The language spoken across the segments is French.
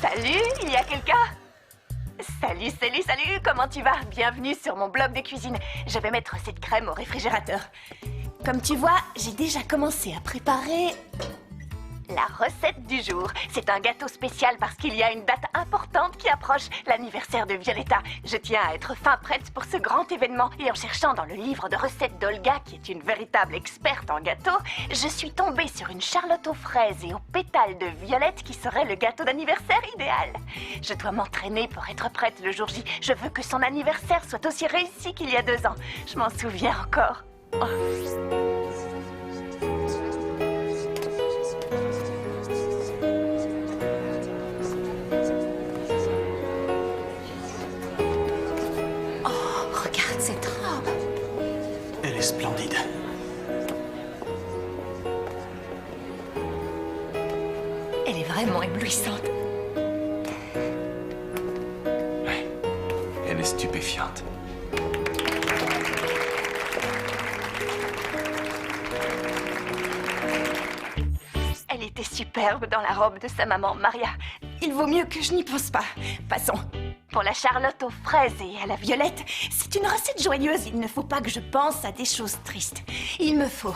Salut, il y a quelqu'un? Salut, salut, salut, comment tu vas? Bienvenue sur mon blog de cuisine. Je vais mettre cette crème au réfrigérateur. Comme tu vois, j'ai déjà commencé à préparer la recette du jour. C'est un gâteau spécial parce qu'il y a une date importante qui approche, l'anniversaire de Violetta. Je tiens à être fin prête pour ce grand événement. Et en cherchant dans le livre de recettes d'Olga, qui est une véritable experte en gâteaux, je suis tombée sur une charlotte aux fraises et aux pétales de violette qui serait le gâteau d'anniversaire idéal. Je dois m'entraîner pour être prête le jour J. Je veux que son anniversaire soit aussi réussi qu'il y a 2 ans. Je m'en souviens encore. Oh. Splendide. Elle est vraiment éblouissante. Ouais, elle est stupéfiante. Elle était superbe dans la robe de sa maman, Maria. Il vaut mieux que je n'y pense pas. Passons. Pour la charlotte aux fraises et à la violette, c'est une recette joyeuse. Il ne faut pas que je pense à des choses tristes. Il me faut,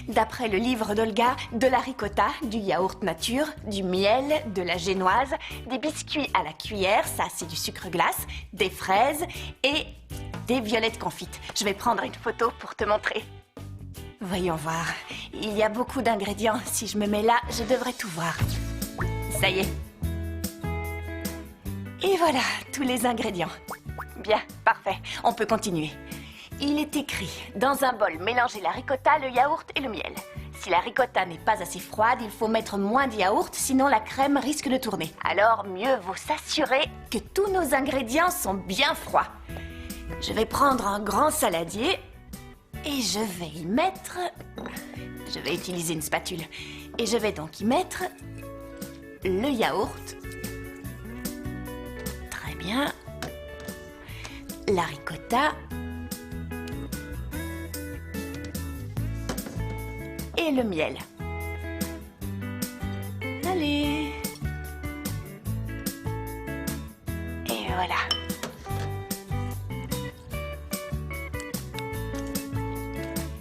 d'après le livre d'Olga, de la ricotta, du yaourt nature, du miel, de la génoise, des biscuits à la cuillère, ça c'est du sucre glace, des fraises et des violettes confites. Je vais prendre une photo pour te montrer. Voyons voir. Il y a beaucoup d'ingrédients. Si je me mets là, je devrais tout voir. Ça y est. Et voilà, tous les ingrédients. Bien, parfait, on peut continuer. Il est écrit, dans un bol, mélangez la ricotta, le yaourt et le miel. Si la ricotta n'est pas assez froide, il faut mettre moins de yaourt, sinon la crème risque de tourner. Alors, mieux vaut s'assurer que tous nos ingrédients sont bien froids. Je vais prendre un grand saladier et je vais y mettre... Je vais utiliser une spatule. Et je vais donc y mettre le yaourt. Bien. La ricotta et le miel. Allez. Et voilà.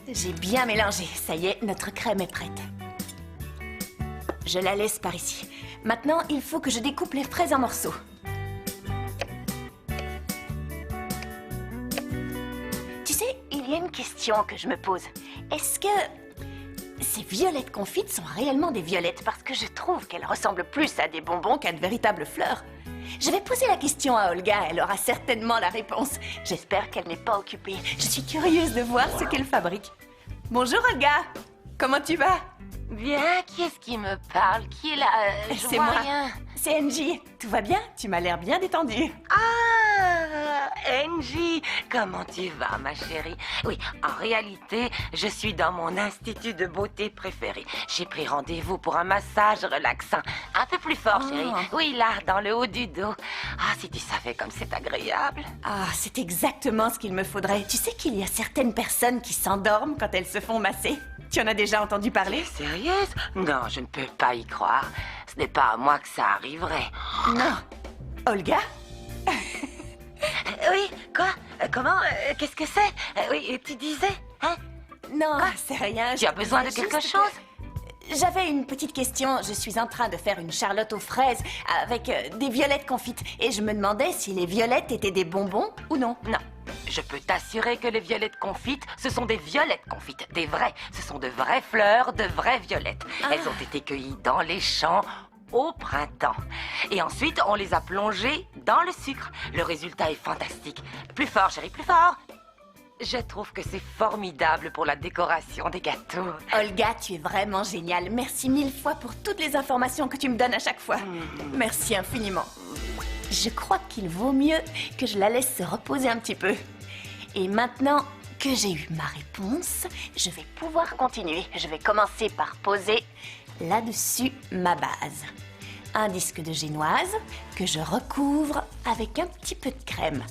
J'ai bien mélangé. Ça y est, notre crème est prête. Je la laisse par ici. Maintenant, il faut que je découpe les fraises en morceaux. Il y a une question que je me pose. Est-ce que ces violettes confites sont réellement des violettes? Parce que je trouve qu'elles ressemblent plus à des bonbons qu'à de véritables fleurs. Je vais poser la question à Olga, elle aura certainement la réponse. J'espère qu'elle n'est pas occupée. Je suis curieuse de voir ce qu'elle fabrique. Bonjour Olga, comment tu vas? Bien, qui est-ce qui me parle? Qui est là? Je vois rien. C'est Angie. Tout va bien? Tu m'as l'air bien détendue. Ah, Angie, comment tu vas, ma chérie? Oui, en réalité, je suis dans mon institut de beauté préféré. J'ai pris rendez-vous pour un massage relaxant. Un peu plus fort, chérie. Oui, là, dans le haut du dos. Ah, si tu savais comme c'est agréable. Ah, c'est exactement ce qu'il me faudrait. Tu sais qu'il y a certaines personnes qui s'endorment quand elles se font masser? Tu en as déjà entendu parler? Sérieuse? Non, je ne peux pas y croire. Ce n'est pas à moi que ça arriverait. Non. Olga? Oui, quoi? Comment? Qu'est-ce que c'est? Oui, tu disais, hein? Non, c'est rien. Tu as besoin de quelque chose? J'avais une petite question. Je suis en train de faire une charlotte aux fraises avec des violettes confites. Et je me demandais si les violettes étaient des bonbons ou non. Non. Je peux t'assurer que les violettes confites, ce sont des violettes confites, des vraies. Ce sont de vraies fleurs, de vraies violettes. Elles ont été cueillies dans les champs au printemps. Et ensuite, on les a plongées dans le sucre. Le résultat est fantastique. Plus fort, chérie, plus fort. Je trouve que c'est formidable pour la décoration des gâteaux. Olga, tu es vraiment géniale. Merci 1000 fois pour toutes les informations que tu me donnes à chaque fois. Merci infiniment. Je crois qu'il vaut mieux que je la laisse se reposer un petit peu. Et maintenant que j'ai eu ma réponse, je vais pouvoir continuer. Je vais commencer par poser là-dessus ma base. Un disque de génoise que je recouvre avec un petit peu de crème.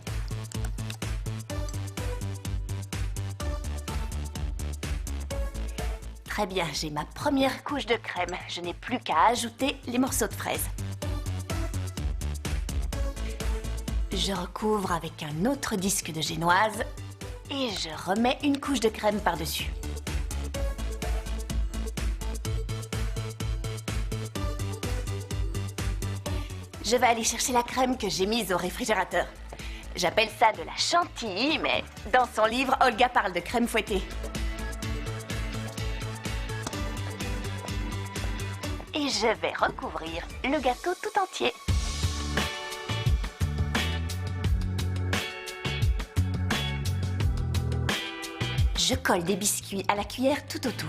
Très bien, j'ai ma première couche de crème. Je n'ai plus qu'à ajouter les morceaux de fraises. Je recouvre avec un autre disque de génoise et je remets une couche de crème par-dessus. Je vais aller chercher la crème que j'ai mise au réfrigérateur. J'appelle ça de la chantilly, mais dans son livre, Olga parle de crème fouettée. Et je vais recouvrir le gâteau tout entier. Je colle des biscuits à la cuillère tout autour.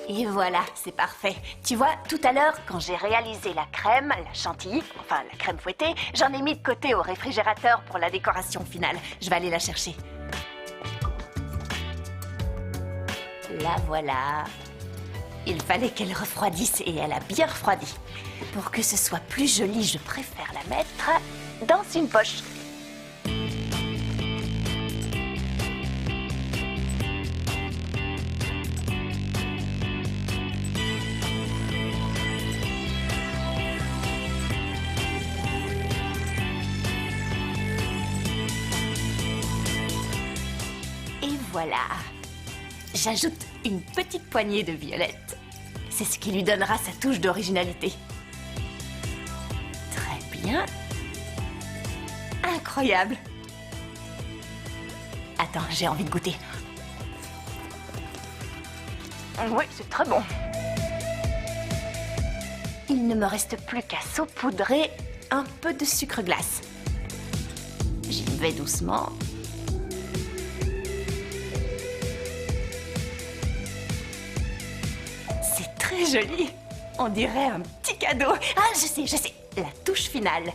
Et voilà, c'est parfait. Tu vois, tout à l'heure, quand j'ai réalisé la crème, la chantilly, enfin la crème fouettée, j'en ai mis de côté au réfrigérateur pour la décoration finale. Je vais aller la chercher. La voilà. Il fallait qu'elle refroidisse et elle a bien refroidi. Pour que ce soit plus joli, je préfère la mettre dans une poche. Et voilà. J'ajoute une petite poignée de violette. C'est ce qui lui donnera sa touche d'originalité. Très bien. Incroyable. Attends, j'ai envie de goûter. Oui, c'est très bon. Il ne me reste plus qu'à saupoudrer un peu de sucre glace. J'y vais doucement. Très joli. On dirait un petit cadeau. Ah, je sais. La touche finale.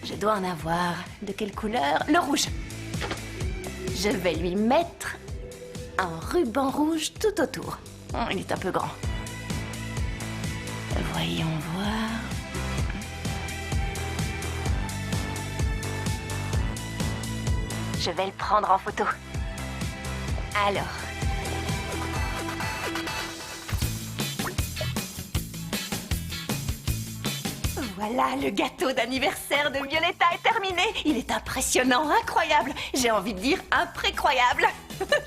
Je dois en avoir. De quelle couleur? Le rouge. Je vais lui mettre un ruban rouge tout autour. Oh, il est un peu grand. Voyons voir. Je vais le prendre en photo. Alors... Voilà, le gâteau d'anniversaire de Violetta est terminé. Il est impressionnant, incroyable. J'ai envie de dire imprécroyable.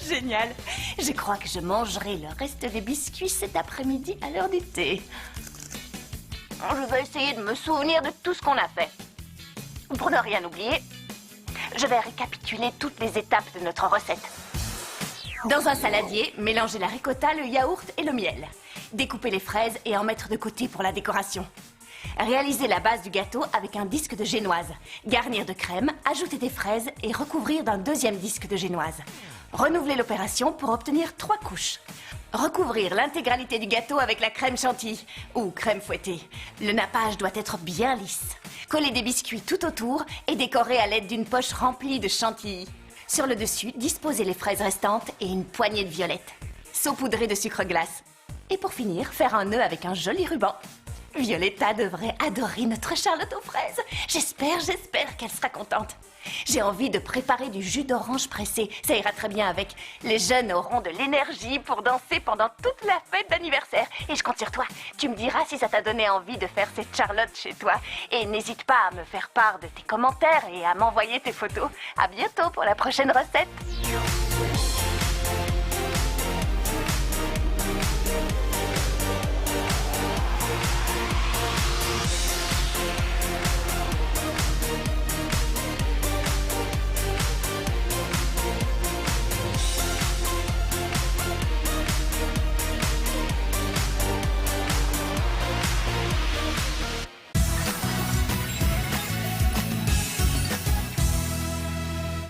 Génial. Je crois que je mangerai le reste des biscuits cet après-midi à l'heure du thé. Je vais essayer de me souvenir de tout ce qu'on a fait. Pour ne rien oublier, je vais récapituler toutes les étapes de notre recette. Dans un saladier, mélangez la ricotta, le yaourt et le miel. Découpez les fraises et en mettre de côté pour la décoration. Réalisez la base du gâteau avec un disque de génoise. Garnir de crème, ajouter des fraises et recouvrir d'un deuxième disque de génoise. Renouvelez l'opération pour obtenir 3 couches. Recouvrir l'intégralité du gâteau avec la crème chantilly ou crème fouettée. Le nappage doit être bien lisse. Collez des biscuits tout autour et décorez à l'aide d'une poche remplie de chantilly. Sur le dessus, disposez les fraises restantes et une poignée de violettes. Saupoudrez de sucre glace. Et pour finir, faire un nœud avec un joli ruban. Violetta devrait adorer notre Charlotte aux fraises. J'espère qu'elle sera contente. J'ai envie de préparer du jus d'orange pressé. Ça ira très bien avec. Les jeunes auront de l'énergie pour danser pendant toute la fête d'anniversaire. Et je compte sur toi. Tu me diras si ça t'a donné envie de faire cette Charlotte chez toi. Et n'hésite pas à me faire part de tes commentaires et à m'envoyer tes photos. À bientôt pour la prochaine recette.